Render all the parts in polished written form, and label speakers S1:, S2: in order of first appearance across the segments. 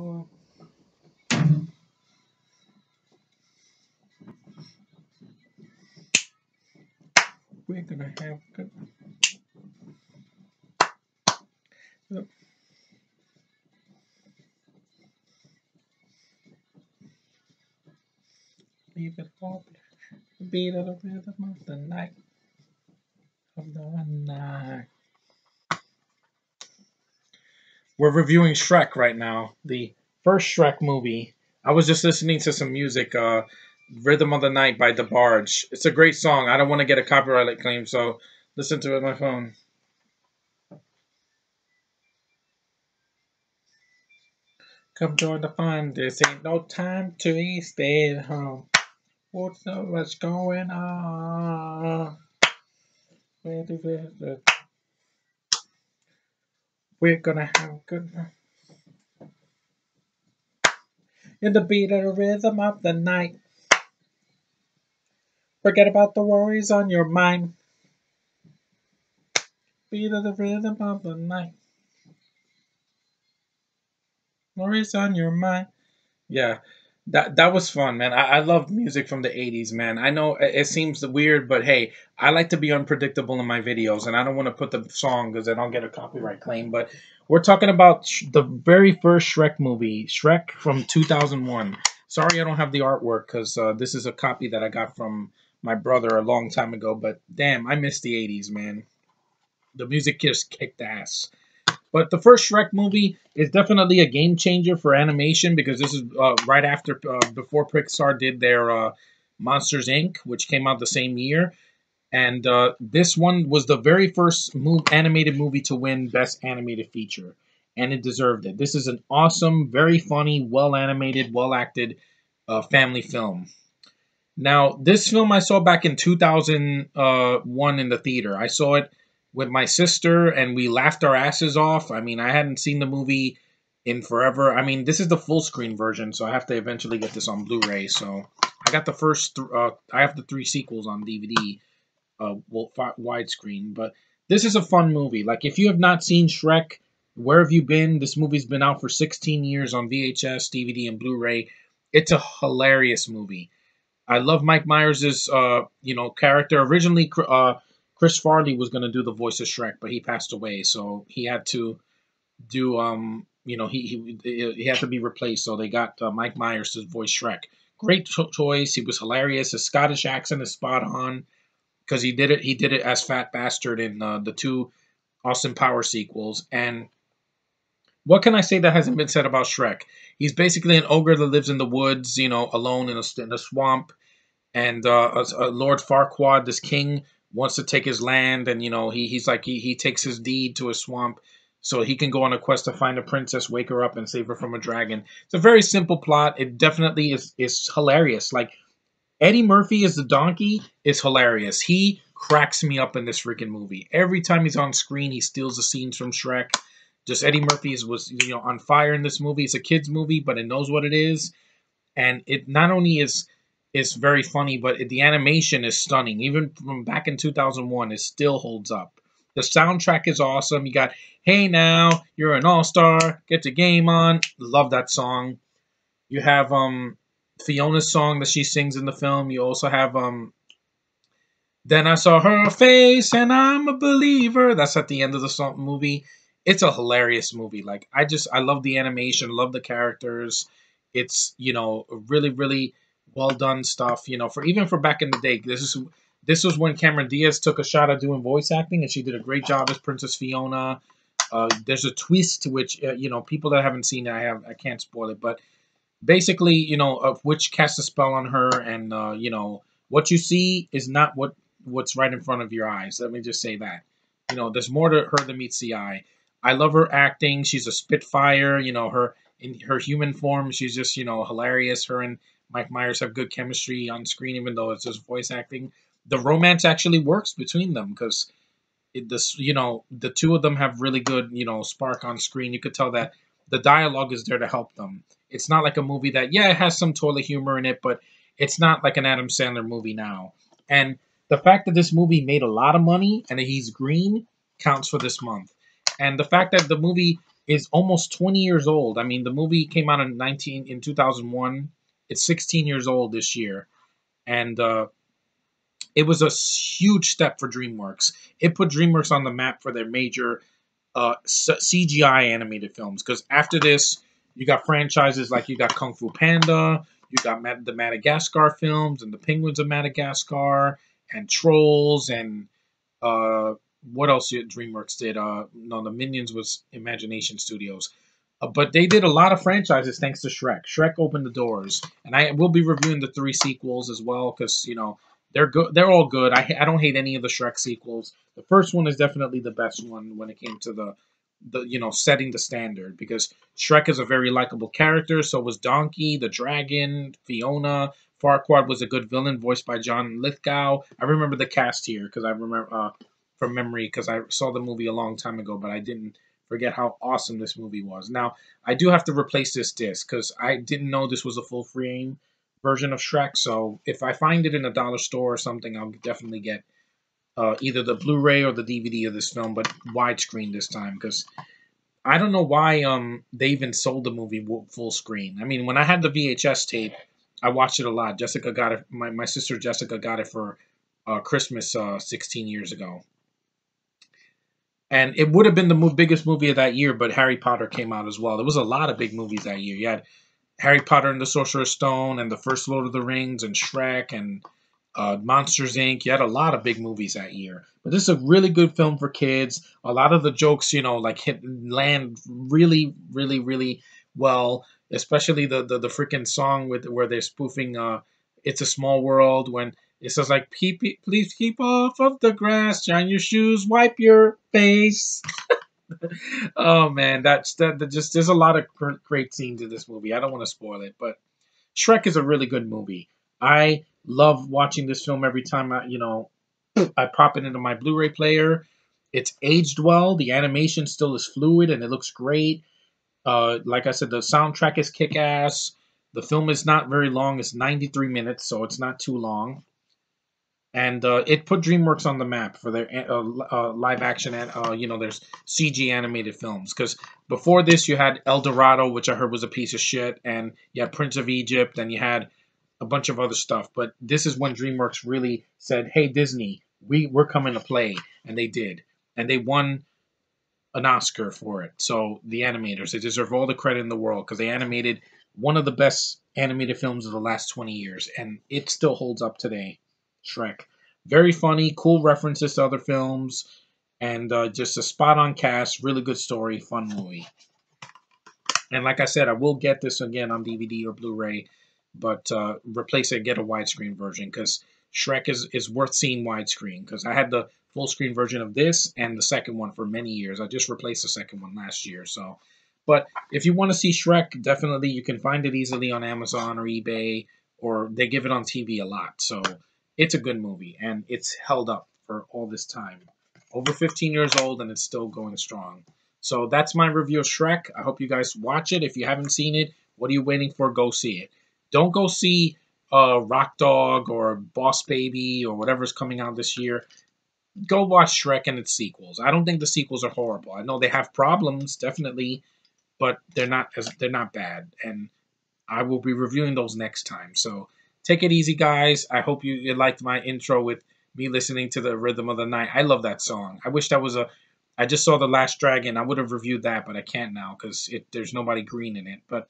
S1: Oh, we're gonna have good. Yep. Leave it all. Beat of the rhythm of the night. Of the night. We're reviewing Shrek right now, the first Shrek movie. I was just listening to some music, "Rhythm of the Night" by DeBarge. It's a great song. I don't want to get a copyright claim, so listen to it on my phone. Come join the fun. This ain't no time to stay at home. What's so much going on? We're gonna have a good night. In the beat of the rhythm of the night. Forget about the worries on your mind. Beat of the rhythm of the night. Worries on your mind. Yeah, that was fun, man. I love music from the '80s, man. I know it seems weird, but hey, I like to be unpredictable in my videos, and I don't want to put the song because I don't get a copyright claim. But we're talking about the very first Shrek movie, Shrek from 2001. Sorry, I don't have the artwork because this is a copy that I got from my brother a long time ago. But damn, I miss the '80s, man. The music just kicked ass. But the first Shrek movie is definitely a game changer for animation because this is right after, before Pixar did their Monsters Inc., which came out the same year. And this one was the very first animated movie to win Best Animated Feature. And it deserved it. This is an awesome, very funny, well animated, well acted family film. Now, this film I saw back in 2001 in the theater. I saw it with my sister, and we laughed our asses off. I mean, I hadn't seen the movie in forever. I mean, this is the full screen version, so I have to eventually get this on Blu-ray. So I got the first. I have the 3 sequels on DVD, widescreen. But this is a fun movie. Like, if you have not seen Shrek, where have you been? This movie's been out for 16 years on VHS, DVD, and Blu-ray. It's a hilarious movie. I love Mike Myers' character. Originally, Chris Farley was going to do the voice of Shrek, but he passed away, so he had to do he had to be replaced. So they got Mike Myers to voice Shrek. Great choice. He was hilarious. His Scottish accent is spot on because he did it. He did it as Fat Bastard in the 2 Austin Power sequels. And what can I say that hasn't been said about Shrek? He's basically an ogre that lives in the woods, alone in a swamp. And Lord Farquaad, this king, wants to take his land, and he's like he takes his deed to a swamp so he can go on a quest to find a princess, wake her up, and save her from a dragon. It's a very simple plot. It definitely is hilarious. Like, Eddie Murphy as the donkey is hilarious. He cracks me up in this freaking movie. Every time he's on screen, he steals the scenes from Shrek. Just Eddie Murphy was on fire in this movie. It's a kids movie, but it knows what it is, and it not only is very funny, but the animation is stunning. Even from back in 2001, it still holds up. The soundtrack is awesome. You got "Hey Now, You're an All-Star, Get Your Game On." Love that song. You have Fiona's song that she sings in the film. You also have "Then I Saw Her Face and I'm a Believer." That's at the end of the movie. It's a hilarious movie. Like, I love the animation, love the characters. It's really, really well done stuff. For back in the day, this was when Cameron Diaz took a shot at doing voice acting, and she did a great job as Princess Fiona. There's a twist to which people that haven't seen it, I can't spoil it, but basically, of which casts a spell on her, and what you see is not what's right in front of your eyes. Let me just say that. There's more to her than meets the eye. I love her acting. She's a spitfire. Her in her human form, she's just hilarious. Her and Mike Myers have good chemistry on screen, even though it's just voice acting. The romance actually works between them because the two of them have really good spark on screen. You could tell that the dialogue is there to help them. It's not like a movie that, yeah, it has some toilet humor in it, but it's not like an Adam Sandler movie now. And the fact that this movie made a lot of money and that he's green counts for this month. And the fact that the movie is almost 20 years old. I mean, the movie came out in 2001. It's 16 years old this year, and it was a huge step for DreamWorks. It put DreamWorks on the map for their major CGI animated films. Because after this, you got franchises like you got Kung Fu Panda, you got the Madagascar films, and the Penguins of Madagascar, and Trolls, and uh, what else DreamWorks did? No, the Minions was Imagination Studios. But they did a lot of franchises thanks to Shrek. Shrek opened the doors, and I will be reviewing the 3 sequels as well because they're good. They're all good. I don't hate any of the Shrek sequels. The first one is definitely the best one when it came to the setting the standard because Shrek is a very likable character. So was Donkey, the dragon, Fiona. Farquaad was a good villain, voiced by John Lithgow. I remember the cast here because I remember from memory because I saw the movie a long time ago, but I didn't forget how awesome this movie was. Now I do have to replace this disc because I didn't know this was a full frame version of Shrek. So if I find it in a dollar store or something, I'll definitely get either the Blu-ray or the DVD of this film, but widescreen this time because I don't know why they even sold the movie full screen. I mean, when I had the VHS tape, I watched it a lot. Jessica got it. My sister Jessica got it for Christmas 16 years ago, and it would have been the biggest movie of that year. But Harry Potter came out as well. There was a lot of big movies that year. You had Harry Potter and the Sorcerer's Stone, and the first Lord of the Rings, and Shrek, and Monsters Inc. You had a lot of big movies that year. But this is a really good film for kids. A lot of the jokes, like land really, really, really well. Especially the freaking song where they're spoofing "It's a Small World" when it says like, "Please keep off of the grass, shine your shoes, wipe your face." Oh man, that just there's a lot of great scenes in this movie. I don't want to spoil it, but Shrek is a really good movie. I love watching this film every time I pop it into my Blu-ray player. It's aged well. The animation still is fluid and it looks great. Like I said, the soundtrack is kick-ass. The film is not very long. It's 93 minutes, so it's not too long. And it put DreamWorks on the map for their live action and there's CG animated films. Because before this, you had El Dorado, which I heard was a piece of shit, and you had Prince of Egypt, and you had a bunch of other stuff. But this is when DreamWorks really said, "Hey Disney, we're coming to play," and they did, and they won an Oscar for it. So the animators, they deserve all the credit in the world because they animated one of the best animated films of the last 20 years, and it still holds up today. Shrek. Very funny, cool references to other films, and just a spot on cast, really good story, fun movie. And like I said, I will get this again on DVD or Blu-ray, but replace it and get a widescreen version because Shrek is worth seeing widescreen because I had the full screen version of this and the second one for many years. I just replaced the second one last year. So, but if you want to see Shrek, definitely you can find it easily on Amazon or eBay, or they give it on TV a lot. So it's a good movie and it's held up for all this time. Over 15 years old and it's still going strong. So that's my review of Shrek. I hope you guys watch it. If you haven't seen it, what are you waiting for? Go see it. Don't go see Rock Dog or Boss Baby or whatever's coming out this year. Go watch Shrek and its sequels. I don't think the sequels are horrible. I know they have problems, definitely, but they're not bad. And I will be reviewing those next time. So take it easy, guys. I hope you liked my intro with me listening to the Rhythm of the Night. I love that song. I wish that was I just saw The Last Dragon. I would have reviewed that, but I can't now because there's nobody green in it. But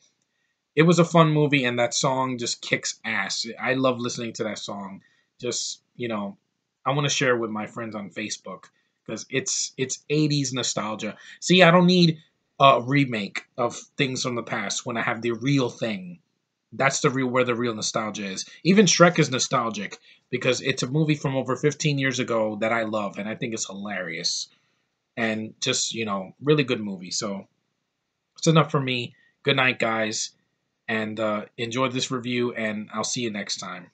S1: it was a fun movie, and that song just kicks ass. I love listening to that song. Just, I want to share it with my friends on Facebook because it's 80s nostalgia. See, I don't need a remake of things from the past when I have the real thing. That's where the real nostalgia is. Even Shrek is nostalgic because it's a movie from over 15 years ago that I love, and I think it's hilarious. And just, really good movie. So it's enough for me. Good night, guys. And enjoy this review, and I'll see you next time.